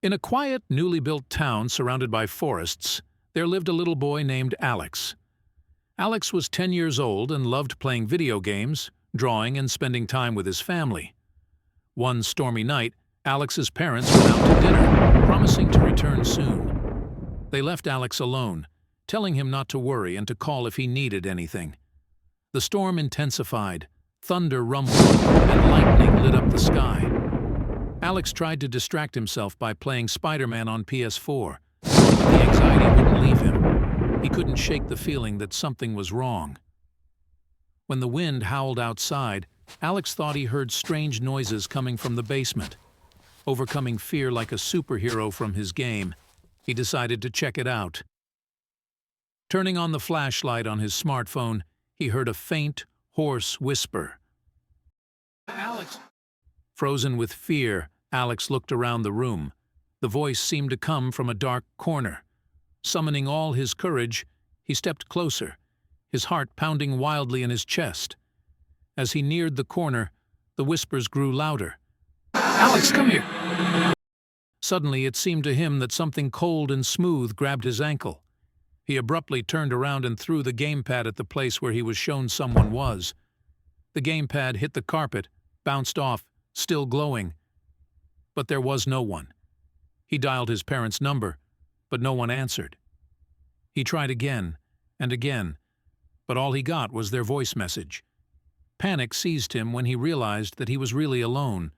In a quiet, newly built town surrounded by forests, there lived a little boy named Alex. Alex was 10 years old and loved playing video games, drawing, and spending time with his family. One stormy night, Alex's parents went out to dinner, promising to return soon. They left Alex alone, telling him not to worry and to call if he needed anything. The storm intensified, thunder rumbled, and lightning lit up the sky. Alex tried to distract himself by playing Spider-Man on PS4, but the anxiety wouldn't leave him. He couldn't shake the feeling that something was wrong. When the wind howled outside, Alex thought he heard strange noises coming from the basement. Overcoming fear like a superhero from his game, he decided to check it out. Turning on the flashlight on his smartphone, he heard a faint, hoarse whisper. "Alex!" Frozen with fear, Alex looked around the room. The voice seemed to come from a dark corner. Summoning all his courage, he stepped closer, his heart pounding wildly in his chest. As he neared the corner, the whispers grew louder. "Alex, come here!" Suddenly, it seemed to him that something cold and smooth grabbed his ankle. He abruptly turned around and threw the gamepad at the place where he was shown someone was. The gamepad hit the carpet, bounced off, still glowing. But there was no one. He dialed his parents' number, but no one answered. He tried again and again, but all he got was their voice message. Panic seized him when he realized that he was really alone.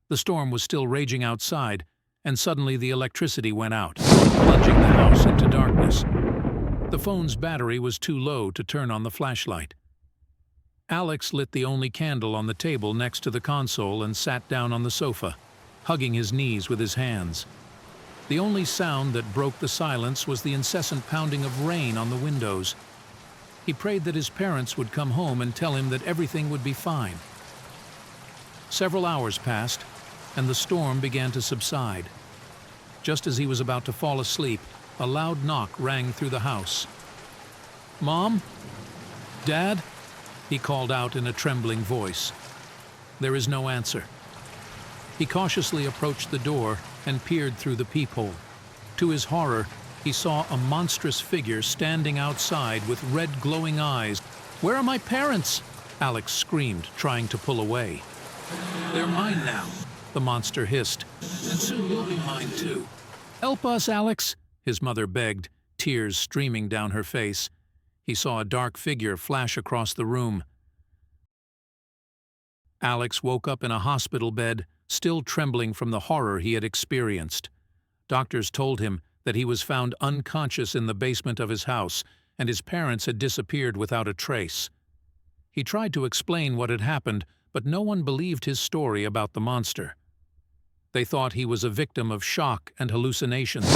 The storm was still raging outside, and suddenly the electricity went out, plunging the house into darkness. The phone's battery was too low to turn on the flashlight. Alex lit the only candle on the table next to the console and sat down on the sofa, hugging his knees with his hands. The only sound that broke the silence was the incessant pounding of rain on the windows. He prayed that his parents would come home and tell him that everything would be fine. Several hours passed, and the storm began to subside. Just as he was about to fall asleep, a loud knock rang through the house. "Mom? Dad?" he called out in a trembling voice. There is no answer. He cautiously approached the door and peered through the peephole. To his horror, he saw a monstrous figure standing outside with red glowing eyes. "Where are my parents?" Alex screamed, trying to pull away. "They're mine now," the monster hissed, "and soon you'll be mine too." "Help us, Alex," his mother begged, tears streaming down her face. He saw a dark figure flash across the room. Alex woke up in a hospital bed, still trembling from the horror he had experienced. Doctors told him that he was found unconscious in the basement of his house, and his parents had disappeared without a trace. He tried to explain what had happened, but no one believed his story about the monster. They thought he was a victim of shock and hallucinations.